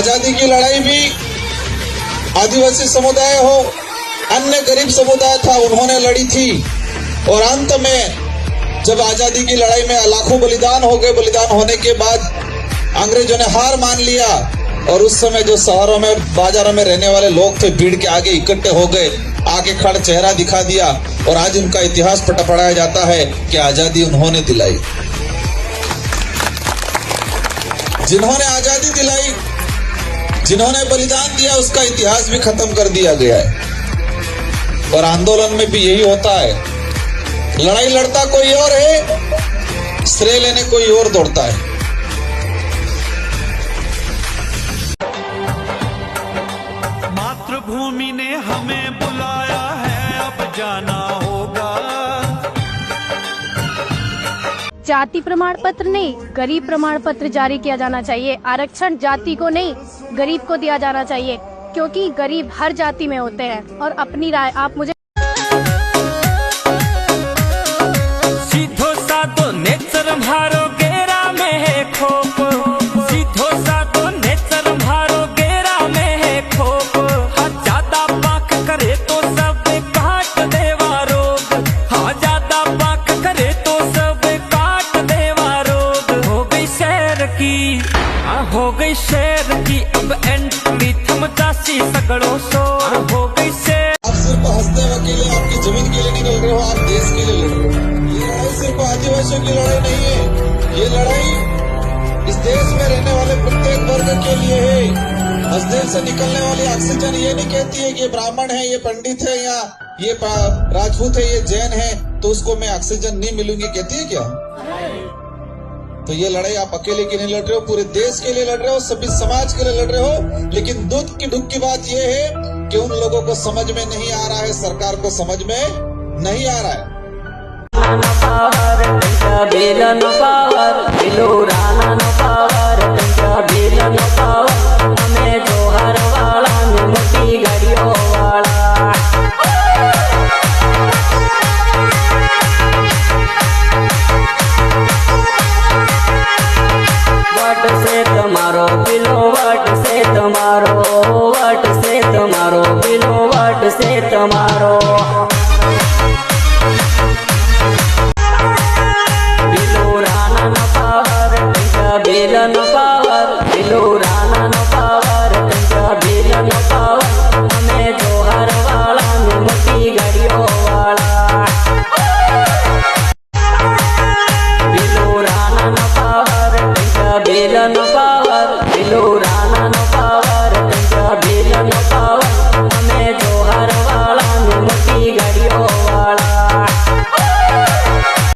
आजादी की लड़ाई भी आदिवासी समुदाय हो, अन्य गरीब समुदाय था, उन्होंने लड़ी थी। और अंत में जब आजादी की लड़ाई में लाखों बलिदान हो गए, बलिदान होने के बाद अंग्रेजों ने हार मान लिया और उस समय जो शहरों में बाजारों में रहने वाले लोग थे भीड़ के आगे इकट्ठे हो गए, आगे खड़ा चेहरा दिखा दिया और आज उनका इतिहास पढ़ाया जाता है कि आजादी उन्होंने दिलाई। जिन्होंने आजादी दिलाई, जिन्होंने बलिदान दिया, उसका इतिहास भी खत्म कर दिया गया है। और आंदोलन में भी यही होता है, लड़ाई लड़ता कोई और है, श्रेय लेने कोई और दौड़ता है। मातृभूमि ने हमें बुलाया है, अब जाना होगा। जाति प्रमाण पत्र नहीं, गरीब प्रमाण पत्र जारी किया जाना चाहिए। आरक्षण जाति को नहीं, गरीब को दिया जाना चाहिए, क्योंकि गरीब हर जाति में होते हैं। और अपनी राय आप मुझे सीधो साधो नेचर मारो गेरा में है खोप, सीधो साधो नेचर मारो गेरा में है खोप। हाँ ज्यादा पाक करे तो सब काट देवा रोग, हाँ ज्यादा पाक करे तो सब काट देवा रोग। हो गई शेर की, हो गई शेर की अब एंट्री, थमचासी सगड़ो शोर। हो गई शेर। आप सिर्फ हंसते वकील आपकी जमीन के लिए नहीं लड़ रहे हो, आप देश के लिए लड़ रहे हो। ये लड़ाई सिर्फ आदिवासियों की लड़ाई नहीं है, ये लड़ाई इस देश में रहने वाले प्रत्येक वर्ग के लिए है। इस देश से निकलने वाली ऑक्सीजन ये नहीं कहती है कि ये ब्राह्मण है, ये पंडित है, या ये राजपूत है, ये जैन है, तो उसको मैं ऑक्सीजन नहीं मिलूंगी, कहती है क्या? तो ये लड़ाई आप अकेले के लिए लड़ रहे हो, पूरे देश के लिए लड़ रहे हो, सभी समाज के लिए लड़ रहे हो। लेकिन दुख की बात ये है कि उन लोगों को समझ में नहीं आ रहा है, सरकार को समझ में नहीं आ रहा है। तुम्हारो बिलो वट से तुम्हारो, वट से तुम्हारो बिलो वट से तुम्हारो।